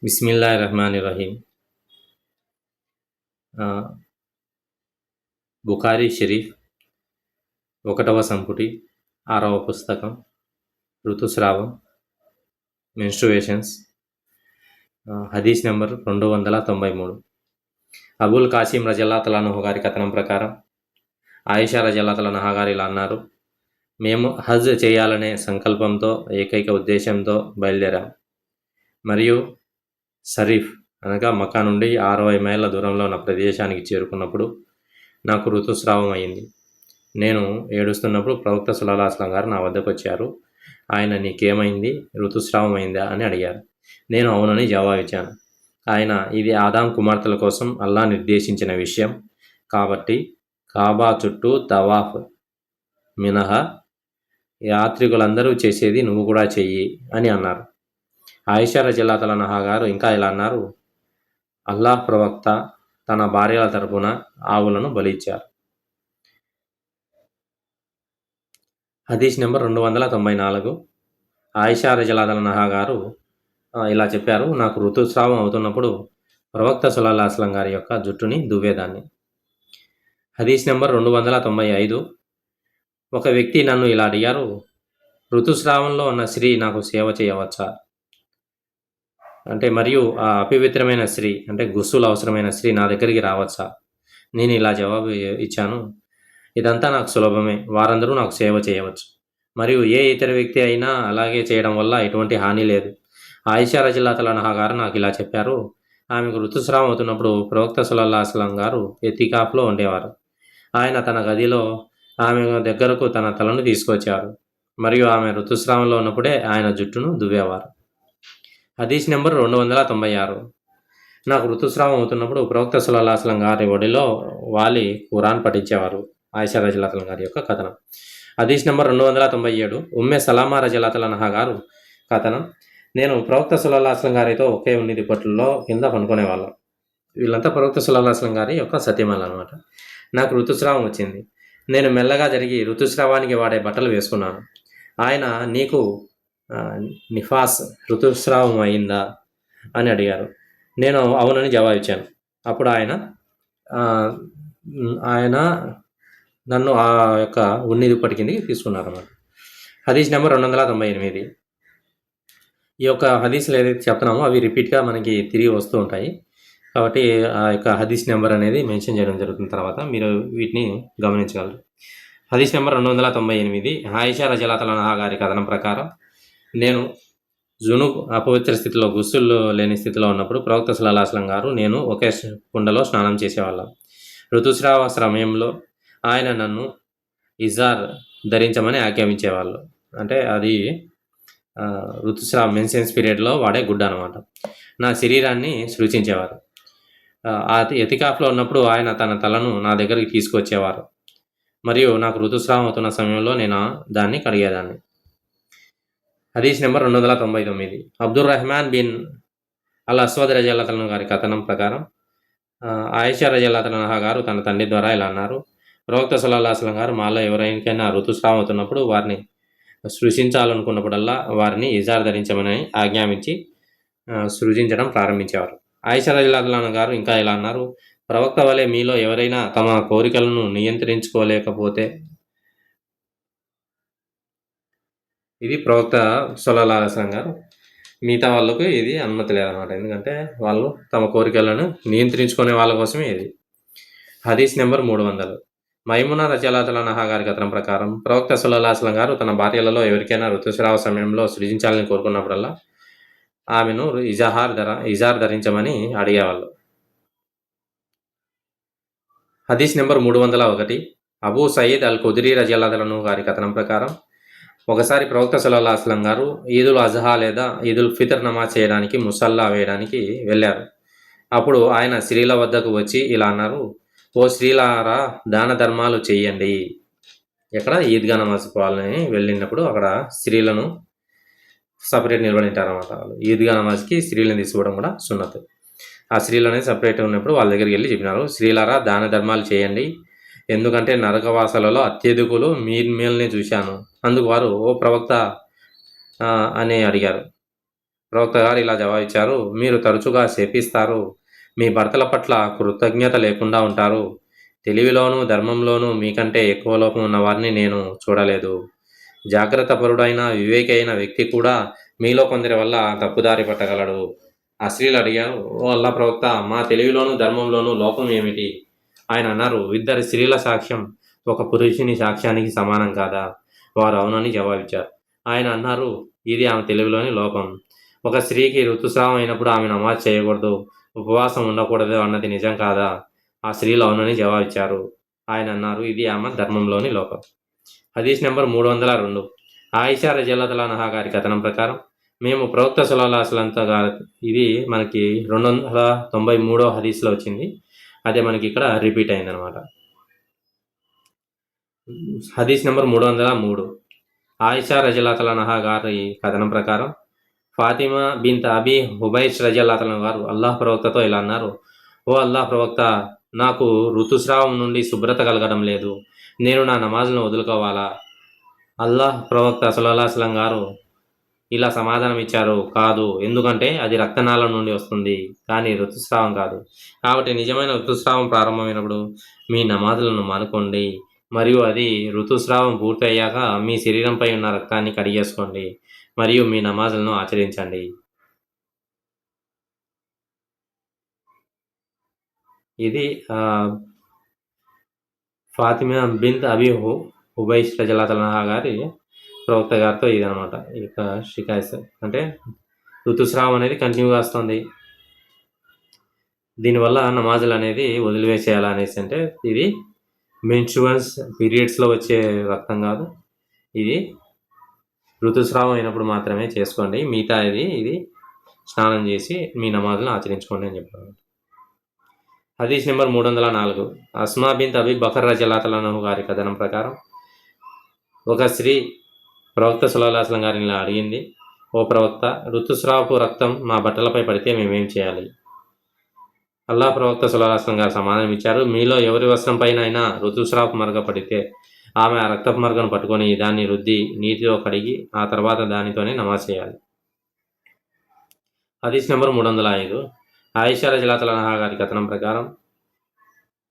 బిస్మిల్లాహిర్రహమానిర్రహీం. బుఖారీ షరీఫ్ 1వ సంపుటి 6వ పుస్తకం ఋతుస్రావం మెన్స్ట్రుయేషన్స్ హదీస్ నెంబర్ 293. అబుల్ కాసిం రజల్లాహు తఆలా అన్హు గారి కథనం ప్రకారం ఆయిషా రజల్లాహు తఆలా అన్హా గారు ఇలా అన్నారు: మేము హజ్ చేయాలనే సంకల్పంతో, ఏకైక ఉద్దేశంతో బయలుదేరాం. మరియు షరీఫ్ అనగా మక్కా నుండి 60 మైళ్ళ దూరంలో ఉన్న ప్రదేశానికి చేరుకున్నప్పుడు నాకు ఋతుస్రావం అయింది. నేను ఏడుస్తున్నప్పుడు ప్రవక్త సల్లల్లాహు అలైహి వసల్లం గారు నా వద్దకు వచ్చారు. ఆయన, నీకేమైంది, ఋతుస్రావం అయిందా అని అడిగారు. నేను అవునని జవాబిచ్చాను. ఆయన, ఇది ఆదాం కుమార్తెల కోసం అల్లాహ్ నిర్దేశించిన విషయం కాబట్టి కాబా చుట్టూ తవాఫ్ మినహా యాత్రికులందరూ చేసేది నువ్వు కూడా చెయ్యి అని అన్నారు. ఆయిషా రజల్లాహు తఆలా అన్హా గారు ఇంకా ఇలా అన్నారు: అల్లాహ్ ప్రవక్త తన భార్యల తరపున ఆవులను బలిచ్చారు. హదీస్ నెంబర్ 294. ఆయిషా రజల్లాహు అన్హా గారు ఇలా చెప్పారు: నాకు ఋతుస్రావం అవుతున్నప్పుడు ప్రవక్త సల్లల్లాహు అలైహి వసల్లం గారి యొక్క జుట్టుని దువ్వేదాన్ని. హదీస్ నెంబర్ 295. ఒక వ్యక్తి నన్ను ఇలా అడిగారు: ఋతుస్రావంలో ఉన్న స్త్రీ నాకు సేవ చేయవచ్చా? అంటే మరియు ఆ అపవిత్రమైన స్త్రీ అంటే గుస్సులు అవసరమైన స్త్రీ నా దగ్గరికి రావచ్చా? నేను ఇలా జవాబు ఇచ్చాను: ఇదంతా నాకు సులభమే, వారందరూ నాకు సేవ చేయవచ్చు, మరియు ఏ ఇతర వ్యక్తి అయినా అలాగే చేయడం వల్ల ఎటువంటి హాని లేదు. ఆయిషా రజల్లాహు తఆలా అన్హా గారు నాకు ఇలా చెప్పారు: ఆమెకు ఋతుస్రావం అవుతున్నప్పుడు ప్రవక్త సల్లల్లాహు అలైహి వసల్లం గారు ఎతికాఫ్లో ఉండేవారు. ఆయన తన గదిలో ఆమె దగ్గరకు తన తలను తీసుకొచ్చారు మరియు ఆమె ఋతుస్రావంలో ఉన్నప్పుడే ఆయన జుట్టును దువ్వేవారు. హదీస్ నెంబర్ 296. నాకు ఋతుస్రావం అవుతున్నప్పుడు ప్రవక్త సల్లల్లాహు అలైహి వసల్లం గారి ఒడిలో వాలి ఖురాన్ పఠించేవారు. ఆయిషా రజల్లాహు తఆలా గారి యొక్క కథనం. హదీస్ నెంబర్ 297. ఉమ్మె సలామా రజల్లాహు తఆలా అన్హా గారు కథనం. నేను ప్రవక్త సల్లల్లాహు అలైహి వసల్లం గారితో ఒకే ఉన్ని దుప్పట్లో కింద పనుకునేవాళ్ళం. వీళ్ళంతా ప్రవక్త సల్లల్లాహు అలైహి వసల్లం గారి యొక్క సత్యమలు అనమాట. నాకు ఋతుస్రావం వచ్చింది. నేను మెల్లగా జరిగి ఋతుస్రావానికి వాడే బట్టలు వేసుకున్నాను. ఆయన, నీకు నిఫాస్ ఋతుస్రావం అయిందా అని అడిగారు. నేను అవునని జవాబిచ్చాను. అప్పుడు ఆయన నన్ను ఆ యొక్క ఉన్ని దుప్పటి కిందకి తీసుకున్నారు అన్నమాట. హదీస్ నెంబర్ 298. ఈ యొక్క హదీస్లు ఏదైతే చెప్తున్నామో అవి రిపీట్గా మనకి తిరిగి వస్తూ ఉంటాయి. కాబట్టి ఆ యొక్క హదీస్ నెంబర్ అనేది మెన్షన్ చేయడం జరుగుతుంది. తర్వాత మీరు వీటిని గమనించగలరు. హదీస్ నెంబర్ 298. ఆయిషా రజల్లాహు అన్హా గారి కథనం ప్రకారం నేను జునూబ్ అపవిత్ర స్థితిలో, గుస్సులు లేని స్థితిలో ఉన్నప్పుడు ప్రవక్త సల్లల్లాహు అలైహి వసల్లం గారు నేను ఒకే కుండలో స్నానం చేసేవాళ్ళం. ఋతుస్రావ సమయంలో ఆయన నన్ను ఇజార్ ధరించమని ఆజ్ఞాపించేవాళ్ళు. అంటే అది ఋతుస్రావ మెన్సెన్స్ పీరియడ్లో వాడే గుడ్డ అనమాట. నా శరీరాన్ని సృజించేవారు. ఎతికాఫ్లో ఉన్నప్పుడు ఆయన తన తలను నా దగ్గరికి తీసుకొచ్చేవారు మరియు నాకు ఋతుస్రావం అవుతున్న సమయంలో నేను దాన్ని కడిగేదాన్ని. హదీస్ నెంబర్ 299. అబ్దుర్ రహమాన్ బిన్ అల్ అస్వద్ రజల్లాహు అన్హు గారి కథనం ప్రకారం ఆయిషా రజల్లాహు అన్హా గారు తన తండ్రి ద్వారా ఇలా అన్నారు: ప్రవక్త సల్లల్లాహు అలైహి వసల్లం గారు మాలో ఎవరికైనా ఋతుస్రావం అవుతున్నప్పుడు వారిని సృజించాలనుకున్నప్పుడల్లా వారిని ఇజార్ ధరించమని ఆజ్ఞాపించి సృజించడం ప్రారంభించేవారు. ఆయిషా రజల్లాహు అన్హా గారు ఇంకా ఇలా అన్నారు: ప్రవక్త వలె మీలో ఎవరైనా తమ కోరికలను నియంత్రించుకోలేకపోతే, ఇది ప్రవక్త సల్లల్లాహు అలైహి వసల్లం గారు, మిగతా వాళ్ళకు ఇది అనుమతి లేదనమాట. ఎందుకంటే వాళ్ళు తమ కోరికలను నియంత్రించుకునే వాళ్ళ కోసమే ఇది. హదీస్ నెంబర్ 300. మైమునా రజల్లాహు అన్హా గారి కథనం ప్రకారం ప్రవక్త సల్లల్లాహు అలైహి వసల్లం గారు తన భార్యలలో ఎవరికైనా ఋతుస్రావ సమయంలో సృజించాలని కోరుకున్నప్పుడల్లా ఆమెను ఇజార్ ధరించమని అడిగేవాళ్ళు. హదీస్ నెంబర్ 301. అబూ సయీద్ అల్ ఖుద్రీ రజల్లాహు అన్హు గారి కథనం ప్రకారం ఒకసారి ప్రవక్త సల్లల్లాహు అలైహి వసల్లం గారు ఈదుల్ అజహా లేదా ఈదుల్ ఫితర్ నమాజ్ చేయడానికి ముసల్లా వేయడానికి వెళ్ళారు. అప్పుడు ఆయన స్త్రీల వద్దకు వచ్చి ఇలా అన్నారు: ఓ స్త్రీలారా, దాన ధర్మాలు చెయ్యండి. ఎక్కడ ఈద్గా నమాజ్ పోవాలని వెళ్ళినప్పుడు అక్కడ స్త్రీలను సపరేట్ నిలబడింటారన్నమాట. వాళ్ళు ఈద్గా నమాజ్కి స్త్రీలను తీసుకోవడం కూడా సున్నత్. ఆ స్త్రీలు అనేది సపరేట్ ఉన్నప్పుడు వాళ్ళ దగ్గరికి వెళ్ళి చెప్పినారు: స్త్రీలారా, దాన ధర్మాలు చేయండి, ఎందుకంటే నరకవాసాలలో అత్యధికులు మీల్ని చూశాను. అందుకు వారు, ఓ ప్రవక్త అని అడిగారు. ప్రవక్త గారు ఇలా జవాబిచ్చారు, మీరు తరచుగా శపిస్తారు, మీ భర్తల పట్ల కృతజ్ఞత లేకుండా ఉంటారు. తెలివిలోనూ ధర్మంలోనూ మీకంటే ఎక్కువ లోపం ఉన్నవారిని నేను చూడలేదు. జాగ్రత్తపరుడైన వివేకి అయిన వ్యక్తి కూడా మీలో కొందరి వల్ల తప్పుదారి పట్టగలడు. ఆ స్త్రీలు అడిగారు, ఓ అల్లా ప్రవక్త, మా తెలివిలోనూ ధర్మంలోనూ లోపం ఏమిటి? ఆయన అన్నారు, ఇద్దరి స్త్రీల సాక్ష్యం ఒక పురుషుని సాక్ష్యానికి సమానం కాదా? వారు అవునని జవాబిచ్చారు. ఆయన అన్నారు, ఇది ఆమె తెలివిలోని లోపం. ఒక స్త్రీకి ఋతుస్రావం అయినప్పుడు ఆమె నమాజ్ చేయకూడదు, ఉపవాసం ఉండకూడదు అన్నది నిజం కాదా? ఆ స్త్రీలు అవునని జవాబిచ్చారు. ఆయన అన్నారు, ఇది ఆమె ధర్మంలోని లోపం. హదీస్ నెంబర్ 302. ఆయిషా రజల్లాహు అన్హా గారి కథనం ప్రకారం మేము ప్రవక్త సల్లల్లాహు అలైహి వసల్లం గారు, ఇది మనకి 293వ హదీస్లో వచ్చింది. అదే మనకి ఇక్కడ రిపీట్ అయిందనమాట. హదీస్ నెంబర్ 303. ఆయిషా రజల్లాహు అన్హా గారి కథనం ప్రకారం ఫాతిమా బిన్త్ అబీ హుబైష్ రజల్లాహు అన్హా గారు అల్లాహ్ ప్రవక్తతో ఇలా అన్నారు, ఓ అల్లాహ్ ప్రవక్త, నాకు ఋతుస్రావం నుండి శుభ్రత కలగడం లేదు, నేను నా నమాజ్ను వదులుకోవాలా? అల్లాహ్ ప్రవక్త సల్లల్లాహు అలైహి వసల్లం గారు ఇలా సమాధానం ఇచ్చారు, కాదు, ఎందుకంటే అది రక్తనాళం నుండి వస్తుంది, కానీ ఋతుస్రావం కాదు. కాబట్టి నిజమైన ఋతుస్రావం ప్రారంభమైనప్పుడు మీ నమాజులను మానుకోండి, మరియు అది ఋతుస్రావం పూర్తయ్యాక మీ శరీరంపై ఉన్న రక్తాన్ని కడిగేసుకోండి, మరియు మీ నమాజులను ఆచరించండి. ఇది ఫాతిమా బిన్త్ అబీ హుబైష్ రజల్లాహు అన్హా గారి ప్రవక్త గారితో ఇదనమాట ఇక షికాయత్, అంటే ఋతుస్రావం అనేది కంటిన్యూగా వస్తుంది, దీనివల్ల నమాజులు అనేది వదిలివేసేయాలా అనేసి. అంటే ఇది మెన్స్ట్రువల్స్ పీరియడ్స్లో వచ్చే రక్తం కాదు, ఇది ఋతుస్రావం అయినప్పుడు మాత్రమే చేసుకోండి, మిగతా ఇది స్నానం చేసి మీ నమాజులను ఆచరించుకోండి అని చెప్పారు. హదీస్ నెంబర్ 304. అస్మా బిన్త్ అబీ బకర్ రజల్లాహు అన్హు గారి కథనం ప్రకారం ఒక స్త్రీ ప్రవక్త సల్లల్లాహు అలైహి వసల్లం గారిని ఇలా అడిగింది, ఓ ప్రవక్త, ఋతుస్రావపు రక్తం మా బట్టలపై పడితే మేమేం చేయాలి? అల్లాహ్ ప్రవక్త సల్లల్లాహు అలైహి వసల్లం గారు సమాధానం ఇచ్చారు, మీలో ఎవరి వస్త్రం పైన అయినా ఋతుస్రావపు మరక పడితే ఆమె ఆ రక్తపు మరకను పట్టుకొని దాన్ని రుద్ది నీటిలో కడిగి ఆ తర్వాత దానితోనే నమాజ్ చేయాలి. హదీస్ నెంబర్ 305. ఆయిషా రజల్లాహు అన్హా గారి కథనం ప్రకారం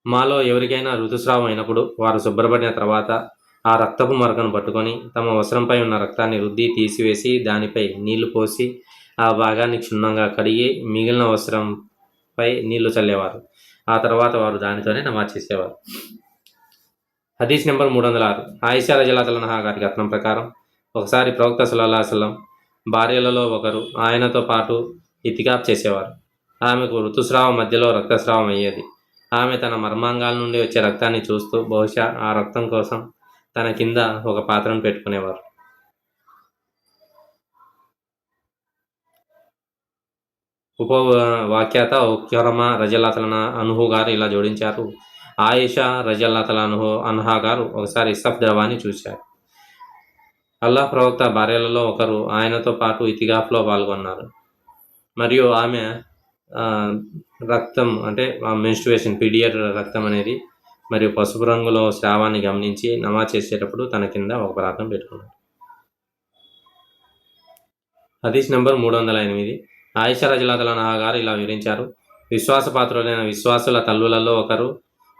మాలో ఎవరికైనా ఋతుస్రావం అయినప్పుడు వారు శుభ్రపడిన తర్వాత ఆ రక్తపు మరకను పట్టుకొని తమ వస్త్రంపై ఉన్న రక్తాన్ని రుద్ది తీసివేసి దానిపై నీళ్లు పోసి ఆ భాగాన్ని క్షుణ్ణంగా కడిగి మిగిలిన వస్త్రంపై నీళ్లు చల్లేవారు. ఆ తర్వాత వారు దానితోనే నమాజ్ చేసేవారు. హదీస్ నెంబర్ 306. ఆయిషా రజల్లాహు అన్హా గారి కథనం ప్రకారం ఒకసారి ప్రవక్త సల్లల్లాహు అలైహి వసల్లం భార్యలలో ఒకరు ఆయనతో పాటు ఇతికాఫ్ చేసేవారు. ఆమెకు ఋతుస్రావం మధ్యలో రక్తస్రావం అయ్యేది. ఆమె తన మర్మాంగాల నుండి వచ్చే రక్తాన్ని చూస్తూ బహుశా ఆ రక్తం కోసం తన కింద ఒక పాత్రను పెట్టుకునేవారు. ఉపవాక్యత ఉక్రమ రజల్లాహు అన్హు గారు ఇలా జోడించారు, ఆయిషా రజల్లాహు అన్హా గారు ఒకసారి ఇసఫ్ ద్రవాన్ని చూశారు. అల్లాహ్ ప్రవక్త భార్యలలో ఒకరు ఆయనతో పాటు ఇతిగాఫ్లో పాల్గొన్నారు మరియు ఆమె రక్తం, అంటే మెన్స్ట్రుయేషన్ పీరియడ్ రక్తం అనేది మరియు పసుపు రంగులో స్రావాన్ని గమనించి నమాజ్ చేసేటప్పుడు తన కింద ఒక ప్రార్థన పెట్టుకున్నాడు. హదీస్ నెంబర్ 308. ఆయిషా రజల్లాహు అన్హా గారు ఇలా వివరించారు, విశ్వాసపాత్రులైన విశ్వాసుల తల్లులలో ఒకరు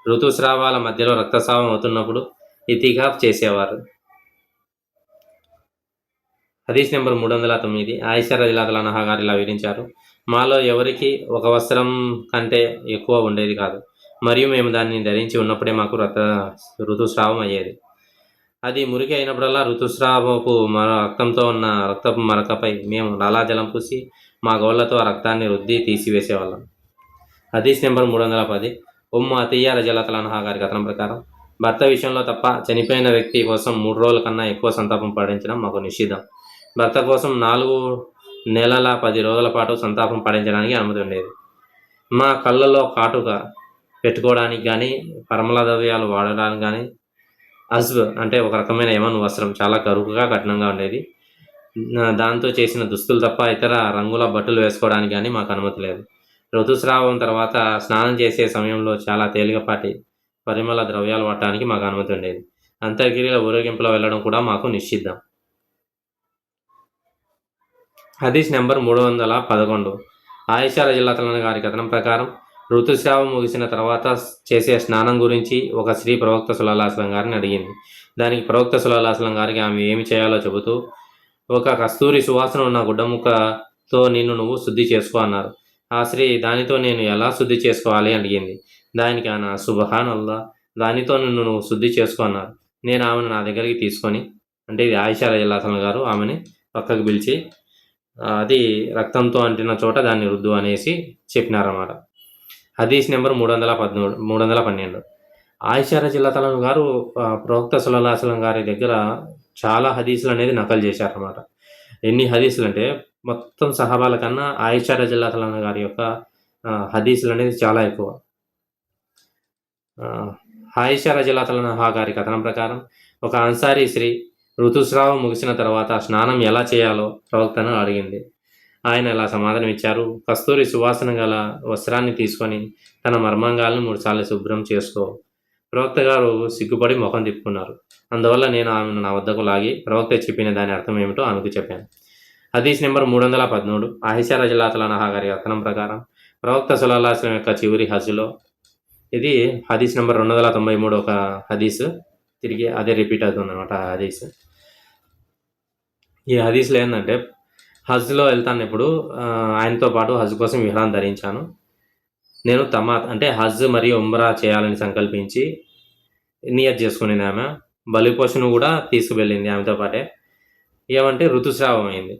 ఋతుస్రావాల మధ్యలో రక్తస్రావం అవుతున్నప్పుడు ఇతిగాఫ్ చేసేవారు. హదీస్ నెంబర్ 309. ఆయిషా రజల్లాహు అన్హా గారు ఇలా వివరించారు, మాలో ఎవరికి ఒక వస్త్రం కంటే ఎక్కువ ఉండేది కాదు, మరియు మేము దాన్ని ధరించి ఉన్నప్పుడే మాకు ఋతుస్రావం అయ్యేది. అది మురికి అయినప్పుడల్లా ఋతుస్రావపు రక్తంతో ఉన్న రక్తపు మరకపై మేము లాలాజలం పూసి మా గోళ్లతో ఆ రక్తాన్ని రుద్ది తీసివేసేవాళ్ళం. హదీస్ నెంబర్ 310. ఉమ్ము అతియ్యా రజల్లాహు అన్హా గారి కథనం ప్రకారం భర్త విషయంలో తప్ప చనిపోయిన వ్యక్తి కోసం 3 రోజుల కన్నా ఎక్కువ సంతాపం పాటించడం మాకు నిషిద్ధం. భర్త కోసం 4 నెలల 10 రోజుల పాటు సంతాపం పాటించడానికి అనుమతి ఉండేది. మా కళ్ళలో కాటుక పెట్టుకోవడానికి కానీ పరిమళ ద్రవ్యాలు వాడడానికి కానీ అజ్బ్ అంటే ఒక రకమైన యమన్ వస్త్రం చాలా కరుకుగా కఠినంగా ఉండేది. దాంతో చేసిన దుస్తులు తప్ప ఇతర రంగుల బట్టలు వేసుకోవడానికి కానీ మాకు అనుమతి లేదు. ఋతుస్రావం తర్వాత స్నానం చేసే సమయంలో చాలా తేలికపాటి పరిమళ ద్రవ్యాలు వాడటానికి మాకు అనుమతి ఉండేది. అంతర్గిరిల ఊరేగింపులో వెళ్ళడం కూడా మాకు నిషిద్ధం. హదీస్ నెంబర్ 311. ఆయిషా రజియల్లాహు గారి కథనం ప్రకారం ఋతుస్రావం ముగిసిన తర్వాత చేసే స్నానం గురించి ఒక స్త్రీ ప్రవక్త సల్లల్లాహు అలైహి వసల్లం గారిని అడిగింది. దానికి ప్రవక్త సల్లల్లాహు అలైహి వసల్లం గారికి ఆమె ఏమి చేయాలో చెబుతూ, ఒక కస్తూరి సువాసన ఉన్న గుడ్డముక్కతో నిన్ను నువ్వు శుద్ధి చేసుకో అన్నారు. ఆ స్త్రీ, దానితో నేను ఎలా శుద్ధి చేసుకోవాలి అడిగింది. దానికి ఆయన, సుబ్హానల్లాహ్, దానితో నిన్ను నువ్వు శుద్ధి చేసుకో అన్నారు. నేను ఆమెను నా దగ్గరికి తీసుకొని, అంటే ఇది ఆయిషా రజియల్లాహు అన్హా గారు ఆమెని పక్కకు పిలిచి, అది రక్తంతో అంటిన చోట దాన్ని రుద్దు అనేసి చెప్పినారన్నమాట. హదీస్ నెంబర్ 312. ఆయిషా రజియల్లాహు అన్హా గారు ప్రవక్త సల్లల్లాహు అలైహి వసల్లం గారి దగ్గర చాలా హదీసులు అనేది నకలు చేశారన్నమాట. ఎన్ని హదీసులు అంటే మొత్తం సహాబాల కన్నా ఆయిషా రజియల్లాహు అన్హా గారి యొక్క హదీసులు అనేది చాలా ఎక్కువ. ఆయిషా రజియల్లాహు అన్హా గారి కథనం ప్రకారం ఒక అన్సారీ స్త్రీ ఋతుస్రావం ముగిసిన తర్వాత స్నానం ఎలా చేయాలో ప్రవక్తను అడిగింది. ఆయన ఇలా సమాధానం ఇచ్చారు: కస్తూరి సువాసన గల వస్త్రాన్ని తీసుకొని తన మర్మాంగాలను 3 సార్లు శుభ్రం చేసుకో. ప్రవక్త గారు సిగ్గుపడి ముఖం తిప్పుకున్నారు. అందువల్ల నేను ఆమెను నా వద్దకు లాగి ప్రవక్త చెప్పిన దాని అర్థం ఏమిటో ఆమెకు చెప్పాను. హదీస్ నెంబర్ 313. ఆయిషా రజియల్లాహు అన్హా గారి కథనం ప్రకారం ప్రవక్త సల్లల్లాహు అలైహి వసల్లం యొక్క చివరి హజ్లో, ఇది హదీస్ నెంబర్ 293 ఒక హదీస్, తిరిగి అదే రిపీట్ అవుతుంది అనమాట ఆ హదీస్. ఈ హదీస్లో ఏంటంటే, హజ్లో వెళ్తాన్నప్పుడు ఆయనతో పాటు హజ్ కోసం ఇహ్రాం ధరించాను. నేను అంటే హజ్ మరియు ఉమ్రా చేయాలని సంకల్పించి నియత్ చేసుకునేది ఆమె. బలిపశును కూడా తీసుకువెళ్ళింది ఆమెతో పాటే. ఏమంటే ఋతుస్రావం అయింది.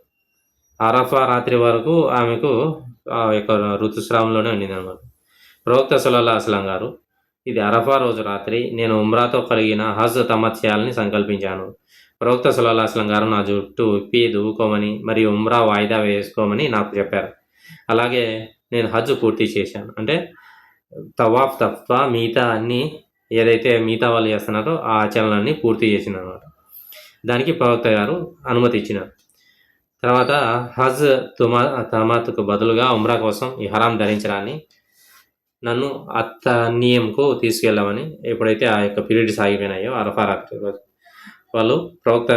అరఫా రాత్రి వరకు ఆమెకు యొక్క ఋతుస్రావంలోనే ఉండింది అనమాట. ప్రవక్త సల్లల్లాహు అలైహి వసల్లం గారు, ఇది అరఫా రోజు రాత్రి నేను ఉమ్రాతో కలిగిన హజ్ తమత్ చేయాలని సంకల్పించాను. ప్రవక్త సల్లల్లాహు అలైహి వసల్లం గారు నా జుట్టు విప్పి దువ్వుకోమని మరియు ఉమ్రా వాయిదా వేసుకోమని నాకు చెప్పారు. అలాగే నేను హజ్ పూర్తి చేశాను. అంటే తవాఫ్ తప్ప మిగతా అన్నీ ఏదైతే మిగతా వాళ్ళు చేస్తున్నారో ఆ ఆచరణలన్నీ పూర్తి చేసిందనమాట. దానికి ప్రవక్త గారు అనుమతి ఇచ్చినారు. తర్వాత హజ్ తమాత్కు బదులుగా ఉమ్రా కోసం ఇహ్రాం ధరించడాన్ని నన్ను అత్తనీయంకు తీసుకెళ్ళమని, ఎప్పుడైతే ఆ యొక్క పీరియడ్స్ ఆగిపోయినాయో అరఫా రాత్రి రోజు, వాళ్ళు ప్రవక్త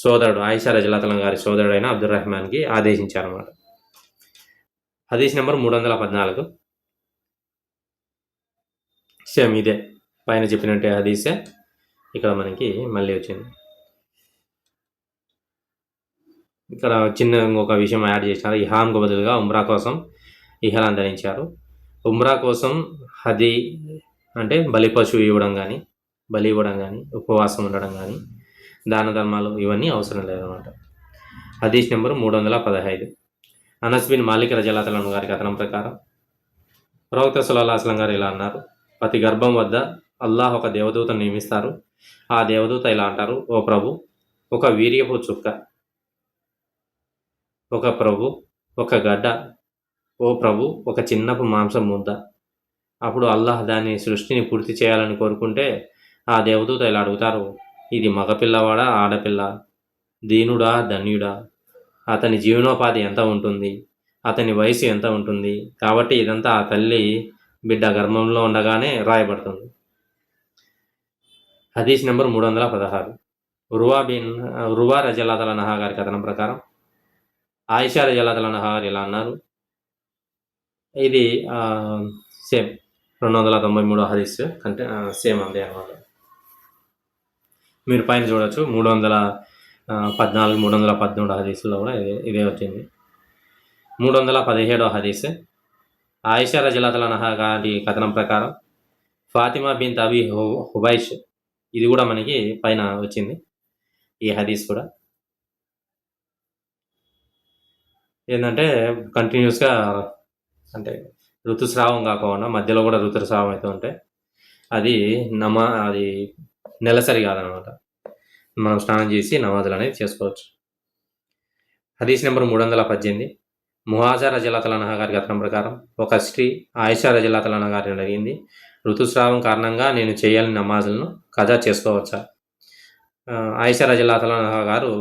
సోదరుడు ఆయిషా రజియల్లాహు అన్హా గారి సోదరుడైన అబ్దుర్రహ్మాన్కి ఆదేశించారన్నమాట. హదీస్ నెంబర్ 314. సేమ్ ఇదే పైన చెప్పినట్టే హదీసే ఇక్కడ మనకి మళ్ళీ వచ్చింది. ఇక్కడ చిన్న ఇంకొక విషయం యాడ్ చేసినారు. ఇహ్రాంకు బదులుగా ఉమ్రా కోసం ఇహ్రాం ధరించారు. ఉమ్రా కోసం హదీ అంటే బలి పశువు ఇవ్వడం కానీ, బలి ఇవ్వడం కానీ, ఉపవాసం ఉండడం కానీ, దాన ధర్మాలు ఇవన్నీ అవసరం లేదన్నమాట. హదీస్ నెంబర్ 315. అనస్ బిన్ మాలిక్ రజియల్లాహు అన్హు గారి కథనం ప్రకారం ప్రవక్త సల్లల్లాహు అలైహి వసల్లం గారు ఇలా అన్నారు: ప్రతి గర్భం వద్ద అల్లాహ్ ఒక దేవదూతను నియమిస్తారు. ఆ దేవదూత ఇలా అంటారు: ఓ ప్రభు, ఒక వీర్యపు చుక్క, ఒక ప్రభు ఒక గడ్డ, ఓ ప్రభు ఒక చిన్నపు మాంసం ముద్ద. అప్పుడు అల్లాహ్ దాని సృష్టిని పూర్తి చేయాలని కోరుకుంటే ఆ దేవదూత ఇలా అడుగుతారు: ఇది మగపిల్లవాడా, ఆడపిల్ల, దీనుడా, ధన్యుడా, అతని జీవనోపాధి ఎంత ఉంటుంది, అతని వయసు ఎంత ఉంటుంది. కాబట్టి ఇదంతా ఆ తల్లి బిడ్డ గర్భంలో ఉండగానే రాయబడుతుంది. హదీస్ నెంబర్ 316. ఉర్వా రజియల్లాహు అన్హా గారి కథనం ప్రకారం ఆయిషా రజియల్లాహు అన్హా గారు ఇలా అన్నారు. ఇది సేమ్ 293 హదీస్ అంటే సేమ్ అంతే అనమాట. మీరు పైన చూడొచ్చు 314, 313 హదీసులో కూడా ఇదే వచ్చింది. 317 హదీస్. ఆయిషా రజియల్లాహు అన్హా గారి కథనం ప్రకారం ఫాతిమా బిన్త్ అబీ హుబైష్, ఇది కూడా మనకి పైన వచ్చింది ఈ హదీస్ కూడా. ఏంటంటే కంటిన్యూస్గా అంటే ఋతుస్రావం కాకుండా మధ్యలో కూడా ఋతుస్రావం అయితే ఉంటే అది నెలసరి కాదనమాట. మనం స్నానం చేసి నమాజులు అనేది చేసుకోవచ్చు. హదీస్ నెంబర్ 318. ముహాజా రజియల్లాహు అన్హా గారి కథనం ప్రకారం ఒక స్త్రీ ఆయిషా రజియల్లాహు అన్హా గారిని అడిగింది: ఋతుస్రావం కారణంగా నేను చేయాలని నమాజులను కజా చేసుకోవచ్చా? ఆయిషా రజియల్లాహు అన్హా గారు,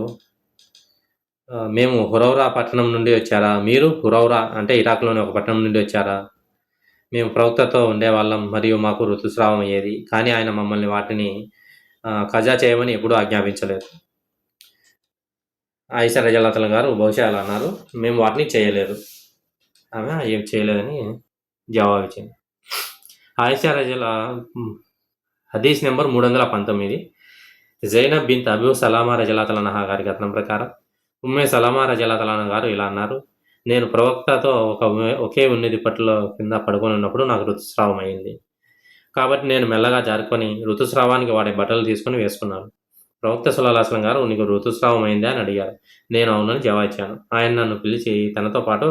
మేము హురౌరా పట్టణం నుండి వచ్చారా, మీరు హురౌరా అంటే ఇరాక్లోని ఒక పట్టణం నుండి వచ్చారా? మేము ప్రవక్తతో ఉండేవాళ్ళం మరియు మాకు ఋతుస్రావం అయ్యేది, కానీ ఆయన మమ్మల్ని వాటిని కజా చేయమని ఎప్పుడూ ఆజ్ఞాపించలేదు. ఆయిషా రజల్లాహు గారు బహుశా అలా అన్నారు. మేము వాటిని చేయలేదు. ఆమె ఏం చేయలేదని జవాబిచ్చింది. ఆయిషా హదీస్ నెంబర్ 319. జైనబ్ బిన్త్ అబూ సలామా రజల్లాహు అన్హా గారి కథనం ప్రకారం ఉమ్మే సలామా రజల్లాహు అన్హా గారు ఇలా అన్నారు. నేను ప్రవక్తతో ఒకే ఉన్ని దుప్పటిలో కింద పడుకొని ఉన్నప్పుడు నాకు ఋతుస్రావం అయింది. కాబట్టి నేను మెల్లగా జారుకొని ఋతుస్రావానికి వాడే బట్టలు తీసుకొని వేసుకున్నాను. ప్రవక్త సల్లల్లాహు అలైహి వసల్లం గారు నీకు ఋతుస్రావం అయిందా అని అడిగారు. నేను అవునని జవాబిచ్చాను. ఆయన నన్ను పిలిచి తనతో పాటు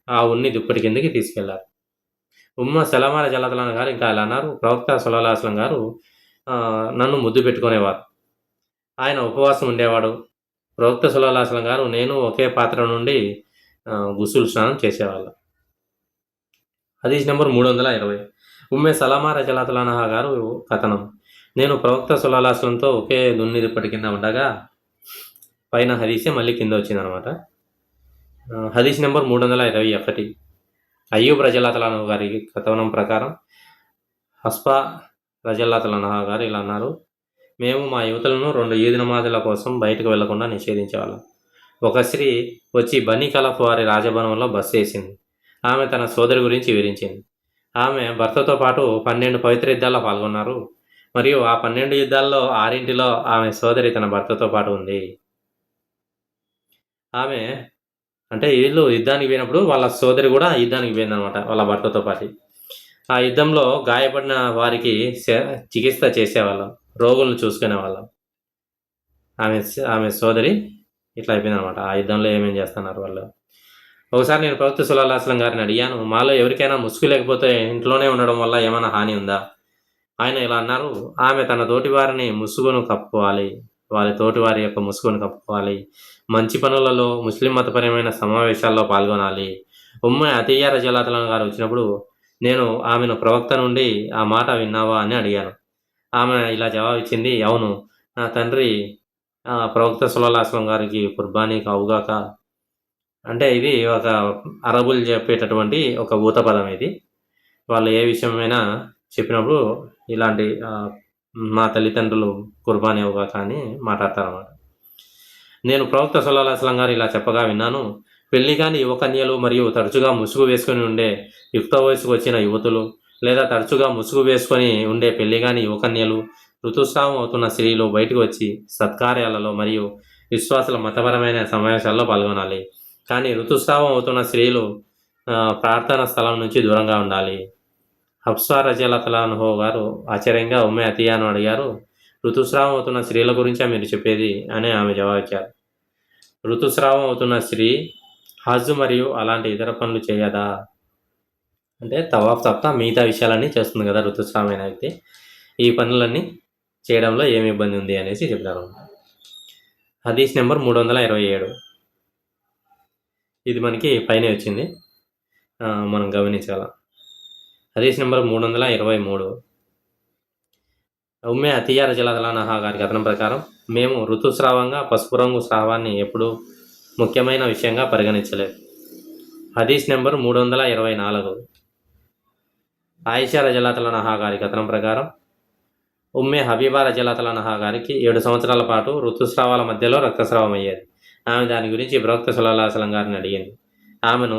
ఆ ఉన్ని దుప్పటి కిందకి తీసుకెళ్లారు. ఉమ్మ సలమా రజల్లాహు అన్హా గారు ఇంకా ఇలా అన్నారు. ప్రవక్త సల్లల్లాహు అలైహి వసల్లం గారు నన్ను ముద్దు పెట్టుకునేవారు. ఆయన ఉపవాసం ఉండేవాడు. ప్రవక్త సల్లల్లాహు అలైహి వసల్లం గారు నేను ఒకే పాత్ర నుండి గుసులు స్నానం చేసేవాళ్ళం. హదీస్ నెంబర్ 320. ఉమ్మే సలామా రజల్లాహు అన్హా గారు కథనం. నేను ప్రవక్త సల్లల్లాహు అలైహి వసల్లంతో ఒకే దున్ని దుప్పటి కింద ఉండగా పైన హదీసే మళ్ళీ కింద వచ్చిందనమాట. హదీస్ నెంబర్ 321. అయ్యూబ్ రజల్లాహు అన్హు గారి కథనం ప్రకారం హస్ఫా రజల్లాహు అన్హా గారు ఇలా అన్నారు. మేము మా యువతులను 2 ఈద్ నమాజుల కోసం బయటకు వెళ్లకుండా నిషేధించేవాళ్ళం. ఒక స్త్రీ వచ్చి బనీ కలఫ్ వారి రాజభవనంలో బస చేసింది. ఆమె తన సోదరి గురించి వివరించింది. ఆమె భర్తతో పాటు 12 పవిత్ర యుద్ధాల్లో పాల్గొన్నారు. మరియు ఆ 12 యుద్ధాల్లో 6 ఆమె సోదరి తన భర్తతో పాటు ఉంది. ఆమె అంటే వీళ్ళు యుద్ధానికి పోయినప్పుడు వాళ్ళ సోదరి కూడా యుద్ధానికి పోయిందనమాట వాళ్ళ భర్తతో పాటు. ఆ యుద్ధంలో గాయపడిన వారికి చికిత్స చేసేవాళ్ళం, రోగులను చూసుకునేవాళ్ళం. ఆమె సోదరి ఇట్లా అయిపోయిందనమాట. ఆ యుద్ధంలో ఏమేం చేస్తున్నారు వాళ్ళు. ఒకసారి నేను ప్రవక్త సల్లల్లాహు అలైహి వసల్లం గారిని అడిగాను, మాలో ఎవరికైనా ముసుగు లేకపోతే ఇంట్లోనే ఉండడం వల్ల ఏమైనా హాని ఉందా? ఆయన ఇలా అన్నారు, ఆమె తన తోటి వారిని ముసుగును కప్పుకోవాలి, వారి తోటి వారి యొక్క ముసుగును కప్పుకోవాలి, మంచి పనులలో ముస్లిం మతపరమైన సమావేశాల్లో పాల్గొనాలి. ఉమ్మే అతియ్య రజల్లాహు అన్హా గారు వచ్చినప్పుడు నేను ఆమెను ప్రవక్త నుండి ఆ మాట విన్నావా అని అడిగాను. ఆమె ఇలా జవాబిచ్చింది, అవును, నా తండ్రి ప్రవక్త సల్లల్లాహు అలైహి వసల్లం గారికి కుర్బానీ కావుగాక. అంటే ఇది ఒక అరబులు చెప్పేటటువంటి ఒక ఊత పదం ఇది. వాళ్ళు ఏ విషయమైనా చెప్పినప్పుడు ఇలాంటి మా తల్లిదండ్రులు కుర్బానీ అవ్వగాక అని మాట్లాడతారన్నమాట. నేను ప్రవక్త సల్లల్లాహు అలైహి వసల్లం గారు ఇలా చెప్పగా విన్నాను. పెళ్లి కాని యువకన్యలు మరియు తరచుగా ముసుగు వేసుకొని ఉండే యుక్త వయసుకు వచ్చిన యువతులు, లేదా తరచుగా ముసుగు వేసుకొని ఉండే పెళ్లి కాని యువకన్యలు, ఋతుస్రావం అవుతున్న స్త్రీలు బయటకు వచ్చి సత్కార్యాలలో మరియు విశ్వాసుల మతపరమైన సమావేశాల్లో పాల్గొనాలి. కానీ ఋతుస్రావం అవుతున్న స్త్రీలు ప్రార్థనా స్థలం నుంచి దూరంగా ఉండాలి. హఫ్సా రజల్లాహు అన్హా గారు ఆశ్చర్యంగా ఉమ్మే అతియాను అడిగారు, ఋతుస్రావం అవుతున్న స్త్రీల గురించే మీరు చెప్పేది అని ఆమె జవాబిచ్చారు. ఋతుస్రావం అవుతున్న స్త్రీ హజ్ మరియు అలాంటి ఇతర పనులు చేయదా? అంటే తవాఫ్ తప్ప మిగతా విషయాలన్నీ చేస్తుంది కదా ఋతుస్రావమైన వ్యక్తి. ఈ పనులన్నీ చేయడంలో ఏమి ఇబ్బంది ఉంది అనేసి చెప్తారు. హదీస్ నెంబర్ 327. ఇది మనకి పైనే వచ్చింది, మనం గమనించాల. హదీస్ నెంబర్ 323. ఉమ్మే అతియ్య రజల్లాహు అన్హా గారి కథనం ప్రకారం మేము ఋతుస్రావంగా పసుపు రంగు స్రావాన్ని ఎప్పుడూ ముఖ్యమైన విషయంగా పరిగణించలేదు. హదీస్ నెంబర్ 324. ఆయిషా రజల్లాహు అన్హా గారి కథనం ప్రకారం ఉమ్మే హబీబా రజల్లాహు అన్హా గారికి 7 సంవత్సరాల పాటు ఋతుస్రావాల మధ్యలో రక్తస్రావం అయ్యేది. ఆమె దాని గురించి ప్రవక్త సల్లల్లాహు అలైహి వసల్లం గారిని అడిగింది. ఆమెను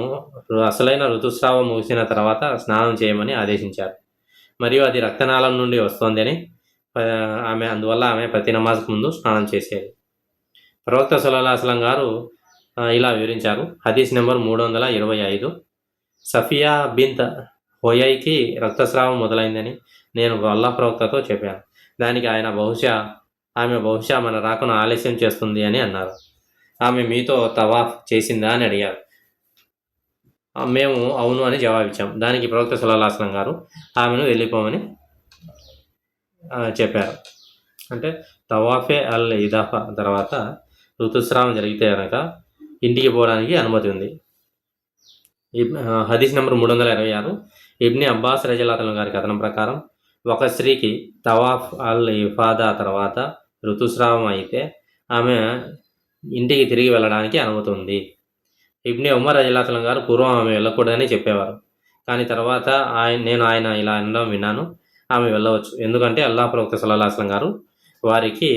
అసలైన ఋతుస్రావం ముగిసిన తర్వాత స్నానం చేయమని ఆదేశించారు. మరియు అది రక్తనాళం నుండి వస్తోంది అని అందువల్ల ఆమె ప్రతి నమాజ్కు ముందు స్నానం చేసేది. ప్రవక్త సల్లల్లాహు అలైహి వసల్లం గారు ఇలా వివరించారు. హదీస్ నెంబర్ 325. సఫియా బిన్త్ హుయైకి రక్తస్రావం మొదలైందని నేను అల్లాహ్ ప్రవక్తతో చెప్పాను. దానికి ఆమె బహుశా మన రాకను ఆలస్యం చేస్తుంది అని అన్నారు. ఆమె మీతో తవాఫ్ చేసిందా అని అడిగారు. మేము అవును అని జవాబిచ్చాం. దానికి ప్రవక్త సల్లల్లాహు అలైహి వసల్లం గారు ఆమెను వెళ్ళిపోమని చెప్పారు. అంటే తవాఫే అల్ ఇదాఫా తర్వాత ఋతుస్రావం జరిగితే కనుక ఇంటికి పోవడానికి అనుమతి ఉంది. హదీస్ నెంబర్ 326. ఇబ్ని అబ్బాస్ రజల్లాహు అన్హు గారి కథనం ప్రకారం ఒక స్త్రీకి తవాఫ్ అల్ ఇఫాదా తర్వాత ఋతుస్రావం అయితే ఆమె ఇంటికి తిరిగి వెళ్ళడానికి అనుమతి ఉంది. ఇబ్ని ఉమర్ రజల్లాహు అన్హు గారు పూర్వం ఆమె వెళ్ళకూడదని చెప్పేవారు, కానీ తర్వాత నేను ఆయన ఇలా అనడం విన్నాను, ఆమె వెళ్ళవచ్చు. ఎందుకంటే అల్లాహ్ ప్రవక్త సల్లల్లాహు అలైహి వసల్లం గారు వారికి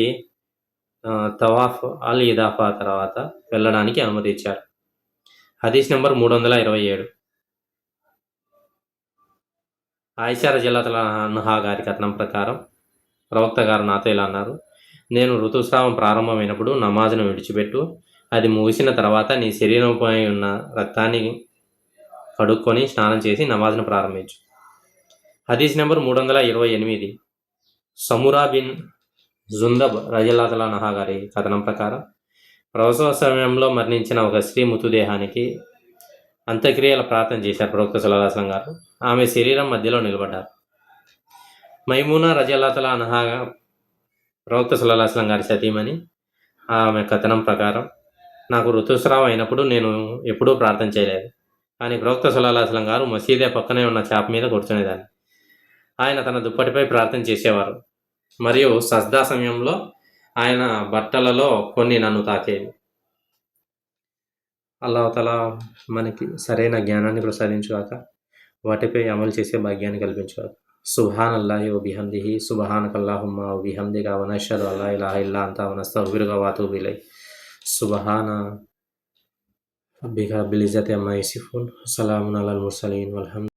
తవాఫ్ అల్ ఇదాఫా తర్వాత వెళ్ళడానికి అనుమతి ఇచ్చారు. హదీస్ నెంబర్ 327. ఆయిషా రజియల్లాహు అన్హా గారి కథనం ప్రకారం ప్రవక్త గారు నాతో ఇలా అన్నారు: నేను ఋతుస్రావం ప్రారంభమైనప్పుడు నమాజ్ను విడిచిపెట్టు, అది ముగిసిన తర్వాత నీ శరీరంపై ఉన్న రక్తాన్ని కడుక్కొని స్నానం చేసి నమాజ్ను ప్రారంభించు. హదీస్ నెంబర్ 328. సమురా బిన్ జుందబ్ రజియల్లాహు అన్హా గారి కథనం ప్రకారం ప్రసవ సమయంలో మరణించిన ఒక స్త్రీ మృతదేహానికి అంత్యక్రియల ప్రార్థన చేశారు ప్రవక్త సల్లల్లాహు అలైహి వసల్లం గారు. ఆమె శరీరం మధ్యలో నిలబడ్డారు. మైమూనా రజియల్లాహు అన్హా ప్రవక్త సల్లల్లాహు అలైహి వసల్లం గారి సతీమణి. ఆమె కథనం ప్రకారం నాకు ఋతుస్రావం అయినప్పుడు నేను ఎప్పుడూ ప్రార్థన చేయలేదు, కానీ ప్రవక్త సల్లల్లాహు అలైహి వసల్లం గారు మసీదే పక్కనే ఉన్న చాప మీద కూర్చునేదాన్ని. ఆయన తన దుప్పటిపై ప్రార్థన చేసేవారు మరియు సజ్దా సమయంలో ఆయన బట్టలలో కొన్ని నన్ను తాకేవి. అల్లాహ్ తఆలా మనకి సరైన జ్ఞానాన్ని ప్రసాదించుగాక, వాటిపై అమలు చేసే భాగ్యాన్ని కల్పించుగాక. సుబ్హానల్లాహి వ బిహమ్దిహి సుబ్హానకల్లాహుమ్మ వ బిహమ్దిక వ నష్హదు అల్లా ఇలాహా ఇల్లా అంత వ నస్తగ్ఫిరుక వ అతూబు ఇలైక్. సుబ్హాన రబ్బిక రబ్బిల్ ఇజ్జతి అమ్మా యసిఫూన్, సలామున్ అలల్ ముర్సలీన్ వల్హమ్దులిల్లాహి.